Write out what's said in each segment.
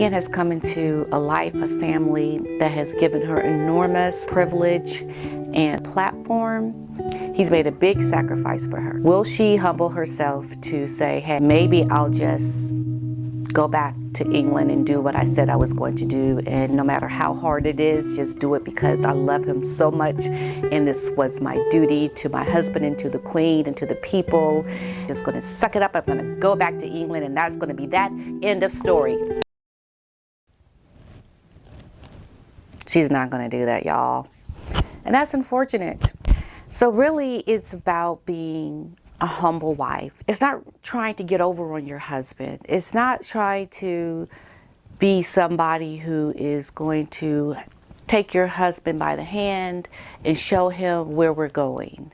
Meghan has come into a life, a family that has given her enormous privilege and platform. He's made a big sacrifice for her. Will she humble herself to say, hey, maybe I'll just go back to England and do what I said I was going to do, and no matter how hard it is, just do it because I love him so much, and this was my duty to my husband and to the Queen and to the people. Just going to suck it up. I'm going to go back to England, and that's going to be that. End of story. She's not going to do that, y'all, and that's unfortunate. So really, it's about being a humble wife. It's not trying to get over on your husband. It's not trying to be somebody who is going to take your husband by the hand and show him where we're going.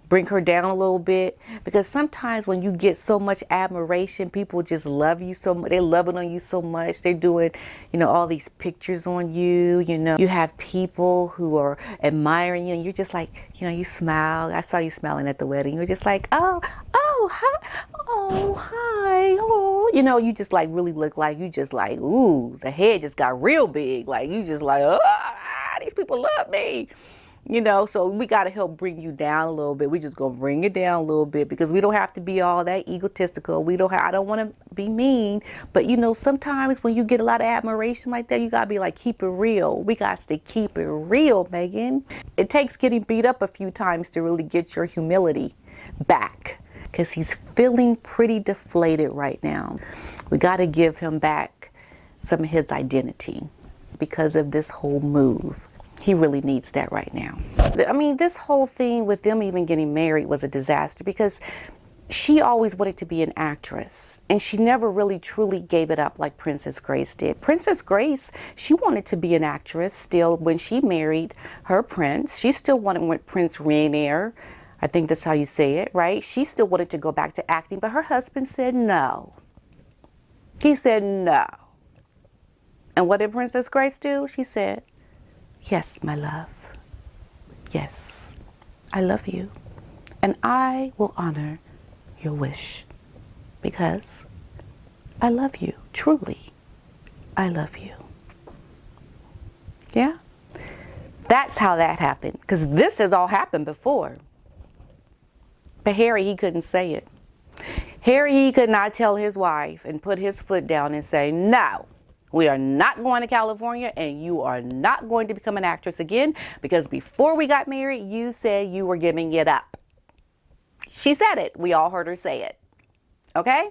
Bring her down a little bit, because sometimes when you get so much admiration, people just love you so much. They're loving on you so much. They're doing, all these pictures on you. You have people who are admiring you, and you're just like, you smile. I saw you smiling at the wedding. You're just like, oh, hi, oh. You just like really look like you just like, ooh, the head just got real big. Like you just like, these people love me. So we got to help bring you down a little bit. We just going to bring it down a little bit, because we don't have to be all that egotistical. I don't want to be mean, but sometimes when you get a lot of admiration like that, you got to be like, keep it real. We got to keep it real, Meghan. It takes getting beat up a few times to really get your humility back, because he's feeling pretty deflated right now. We got to give him back some of his identity because of this whole move. He really needs that right now. I mean, this whole thing with them even getting married was a disaster, because she always wanted to be an actress, and she never really truly gave it up like Princess Grace did. Princess Grace, she wanted to be an actress still when she married her prince. She still wanted Prince Rainier. I think that's how you say it, right? She still wanted to go back to acting, but her husband said no. He said no. And what did Princess Grace do? She said, yes, my love. Yes, I love you. And I will honor your wish, because I love you. Truly, I love you. Yeah? That's how that happened. Because this has all happened before. But Harry, he couldn't say it. Harry, he could not tell his wife and put his foot down and say, no. We are not going to California, and you are not going to become an actress again, because before we got married, you said you were giving it up. She said it. We all heard her say it. Okay?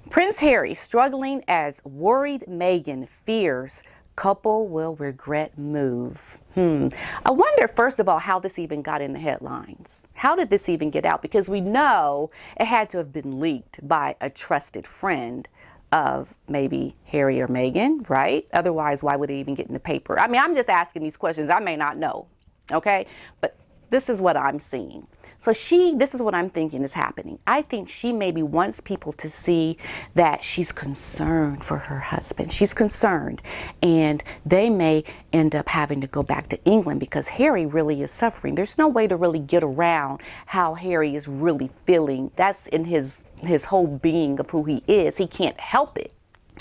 Prince Harry struggling as worried Meghan fears couple will regret move. I wonder, first of all, how this even got in the headlines. How did this even get out? Because we know it had to have been leaked by a trusted friend of maybe Harry or Meghan, right? Otherwise, why would it even get in the paper? I mean, I'm just asking these questions. I may not know, okay? But this is what I'm seeing. So this is what I'm thinking is happening. I think she maybe wants people to see that she's concerned for her husband. She's concerned, and they may end up having to go back to England because Harry really is suffering. There's no way to really get around how Harry is really feeling. That's in his whole being of who he is. He can't help it.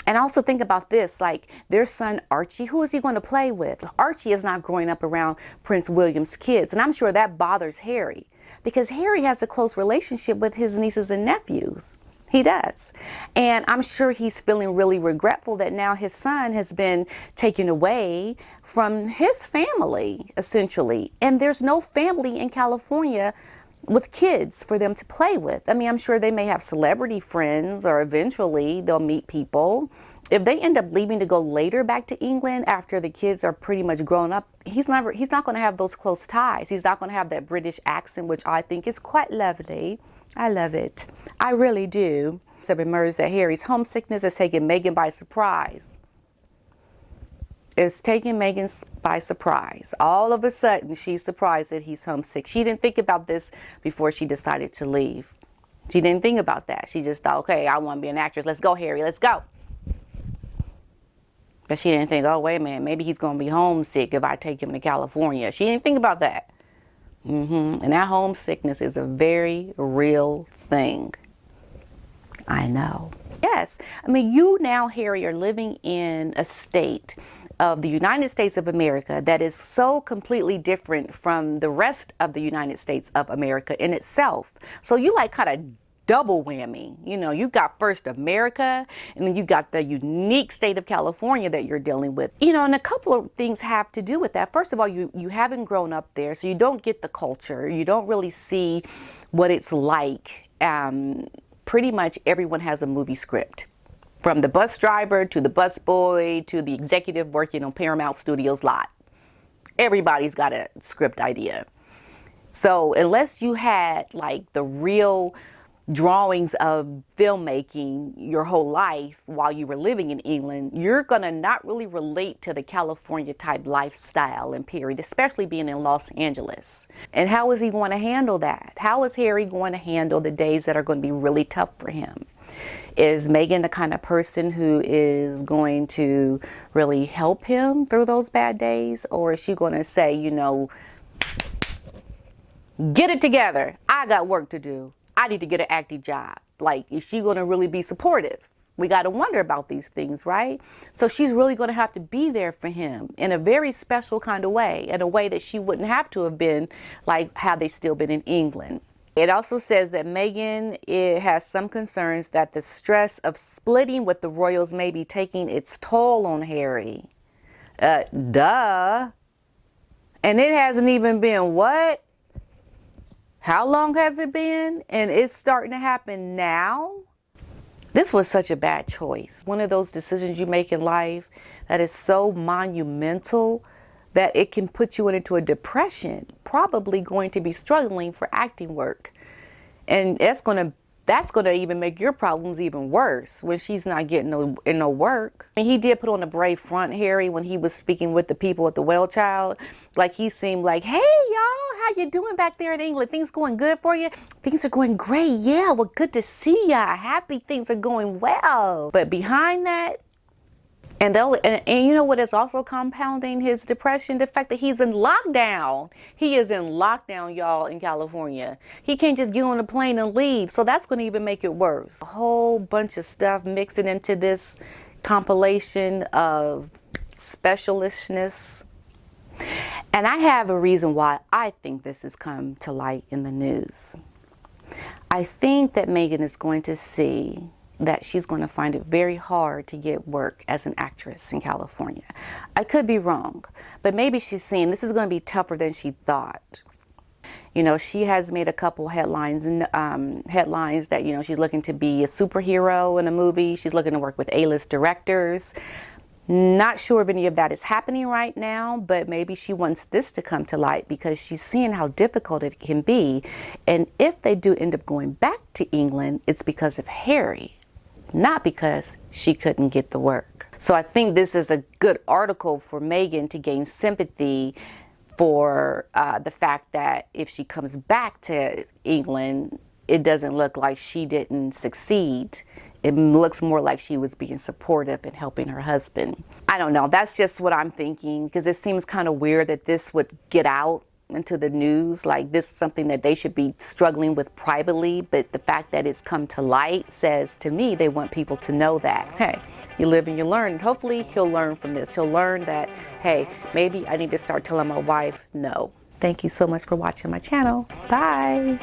And also think about this, like their son Archie, who is he going to play with? Archie is not growing up around Prince William's kids, and I'm sure that bothers Harry, because Harry has a close relationship with his nieces and nephews. He does. And I'm sure he's feeling really regretful that now his son has been taken away from his family, essentially. And there's no family in California with kids for them to play with. I mean, I'm sure they may have celebrity friends, or eventually they'll meet people. If they end up leaving to go later back to England after the kids are pretty much grown up, he's not going to have those close ties. He's not going to have that British accent, which I think is quite lovely. I love it. I really do. So it emerged that Harry's homesickness is taking Meghan by surprise. It's taking Meghan by surprise. All of a sudden, she's surprised that he's homesick. She didn't think about this before she decided to leave. She didn't think about that. She just thought, okay, I want to be an actress. Let's go, Harry. Let's go. But she didn't think, oh, wait a minute, maybe he's going to be homesick if I take him to California. She didn't think about that. And that homesickness is a very real thing. I know. Yes. I mean, you now, Harry, are living in a state of the United States of America that is so completely different from the rest of the United States of America in itself. So you like kind of double whammy. You know, you got first America, and then you got the unique state of California that you're dealing with. You know, and a couple of things have to do with that. First of all, you haven't grown up there, so you don't get the culture. You don't really see what it's like. Pretty much everyone has a movie script, from the bus driver to the bus boy to the executive working on Paramount Studios lot. Everybody's got a script idea. So unless you had like the real drawings of filmmaking your whole life while you were living in England, you're gonna not really relate to the California type lifestyle and period, especially being in Los Angeles. And how is he going to handle that? How is Harry going to handle the days that are going to be really tough for him? Is Meghan the kind of person who is going to really help him through those bad days? Or is she going to say, you know, get it together, I got work to do, I need to get an acting job? Like, is she going to really be supportive? We got to wonder about these things, right? So she's really going to have to be there for him in a very special kind of way, in a way that she wouldn't have to have been, like, had they still been in England. It also says that Meghan has some concerns that the stress of splitting with the royals may be taking its toll on Harry. Duh. And it hasn't even been what? How long has it been? And it's starting to happen now? This was such a bad choice. One of those decisions you make in life that is so monumental that it can put you into a depression, probably going to be struggling for acting work. And that's going to even make your problems even worse when she's not getting no work. And he did put on a brave front, Harry, when he was speaking with the people at the Well Child. Like, he seemed like, hey, y'all, how you doing back there in England? Things going good for you? Things are going great. Yeah, well, good to see ya. Happy things are going well. But behind that, and you know what is also compounding his depression? The fact that he's in lockdown. He is in lockdown, y'all, in California. He can't just get on a plane and leave. So that's going to even make it worse. A whole bunch of stuff mixing into this compilation of specialishness. And I have a reason why I think this has come to light in the news. I think that Meghan is going to see that she's going to find it very hard to get work as an actress in California. I could be wrong, but maybe she's seeing this is going to be tougher than she thought. You know, she has made a couple headlines that, you know, she's looking to be a superhero in a movie. She's looking to work with A-list directors. Not sure if any of that is happening right now, but maybe she wants this to come to light because she's seeing how difficult it can be. And if they do end up going back to England, it's because of Harry, not because she couldn't get the work. So I think this is a good article for Meghan to gain sympathy for the fact that if she comes back to England, it doesn't look like she didn't succeed. It looks more like she was being supportive and helping her husband. I don't know. That's just what I'm thinking, because it seems kind of weird that this would get out into the news. Like, this is something that they should be struggling with privately, but the fact that it's come to light says to me they want people to know that, hey, you live and you learn. And hopefully he'll learn from this. He'll learn that, hey, maybe I need to start telling my wife no. Thank you so much for watching my channel. Bye.